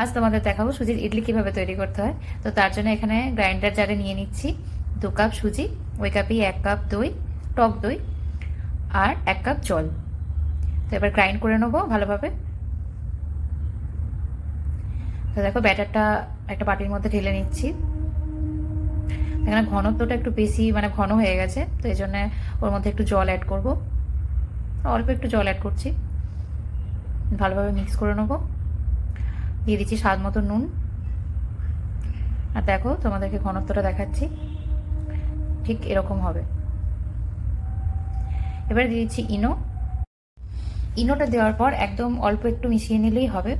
আজ তোমাদের দেখাবো সুজির ইডলি কিভাবে তৈরি করতে হয়। তো তার জন্য এখানে গ্রাইন্ডার জারে নিয়ে নিচ্ছি 2 কাপ সুজি, ওই কাপেই 1 কাপ দই, টক দই আর 1 কাপ জল। তো এবার গ্রাইন্ড করে নেবো ভালোভাবে। তো দেখো ব্যাটারটা একটা বাটির মধ্যে ঢেলে নিচ্ছি। এখানে ঘনত্বটা একটু বেশি মানে ঘন হয়ে গেছে, তো এই জন্য ওর মধ্যে একটু জল অ্যাড করব। অল্প একটু জল অ্যাড করছি, ভালোভাবে মিক্স করে নেবো। দিয়ে দিচ্ছি স্বাদ মতো নুন। আর দেখো তোমাদেরকে ঘনত্বটা দেখাচ্ছি, ঠিক এরকম হবে। এবারে দিয়ে দিচ্ছি ইনো। ইনোটা দেওয়ার পর একদম অল্প একটু মিশিয়ে নিলেই হবে,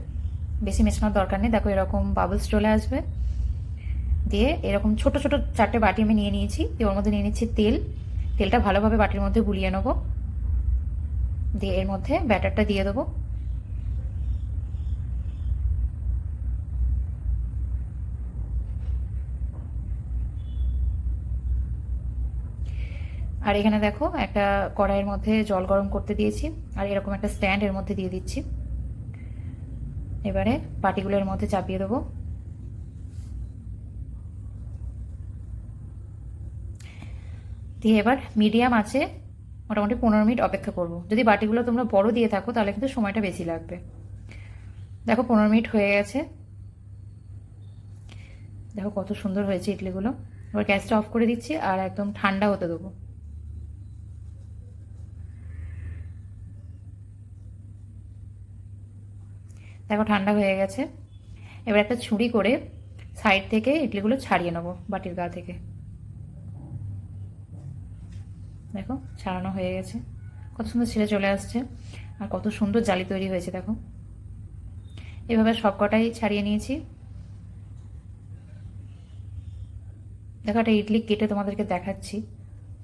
বেশি মেশানোর দরকার নেই। দেখো এরকম বাবলস চলে আসবে। দিয়ে এরকম ছোট ছোট 4টে বাটি আমি নিয়ে নিয়েছি। দিয়ে ওর মধ্যে নিয়ে নিচ্ছি তেল। তেলটা ভালোভাবে বাটির মধ্যে গুলিয়ে নেবো। দিয়ে এর মধ্যে ব্যাটারটা দিয়ে দেবো। আর এখানে দেখো একটা কড়াইয়ের মধ্যে জল গরম করতে দিয়েছি, আর এরকম একটা স্ট্যান্ড এর মধ্যে দিয়ে দিচ্ছি। এবারে বাটিগুলোর মধ্যে চাপিয়ে দেবো। দিয়ে এবার মিডিয়াম আছে মোটামুটি 15 মিনিট অপেক্ষা করব। যদি বাটিগুলো তোমরা বড় দিয়ে থাকো তাহলে কিন্তু সময়টা বেশি লাগবে। দেখো 15 মিনিট হয়ে গেছে। দেখো কত সুন্দর হয়েছে ইডলিগুলো। এবার গ্যাসটা অফ করে দিচ্ছি আর একদম ঠান্ডা হতে দেবো। দেখো ঠান্ডা হয়ে গেছে। এবার একটা ছুরি করে সাইড থেকে ইডলিগুলো ছাড়িয়ে নেবো বাটির গা থেকে। দেখো ছাড়ানো হয়ে গেছে, কত সুন্দর ছেড়ে চলে আসছে আর কত সুন্দর জালি তৈরি হয়েছে। দেখো এভাবে সব কটাই ছাড়িয়ে নিয়েছি। দেখো একটা ইডলি কেটে তোমাদেরকে দেখাচ্ছি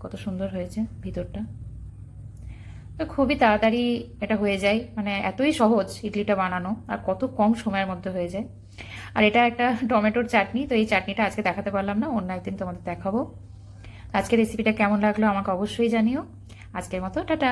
কত সুন্দর হয়েছে ভিতরটা। তো খুবই তাড়াতাড়ি এটা হয়ে যায়, মানে এতই সহজ ইডলিটা বানানো আর কত কম সময়ের মধ্যে হয়ে যায়। আর এটা একটা টমেটোর চাটনি, তো এই চাটনিটা আজকে দেখাতে পারলাম না, অন্য একদিন তোমাদের দেখাবো। আজকের রেসিপিটা কেমন লাগলো আমাকে অবশ্যই জানিও। আজকের মতো টাটা।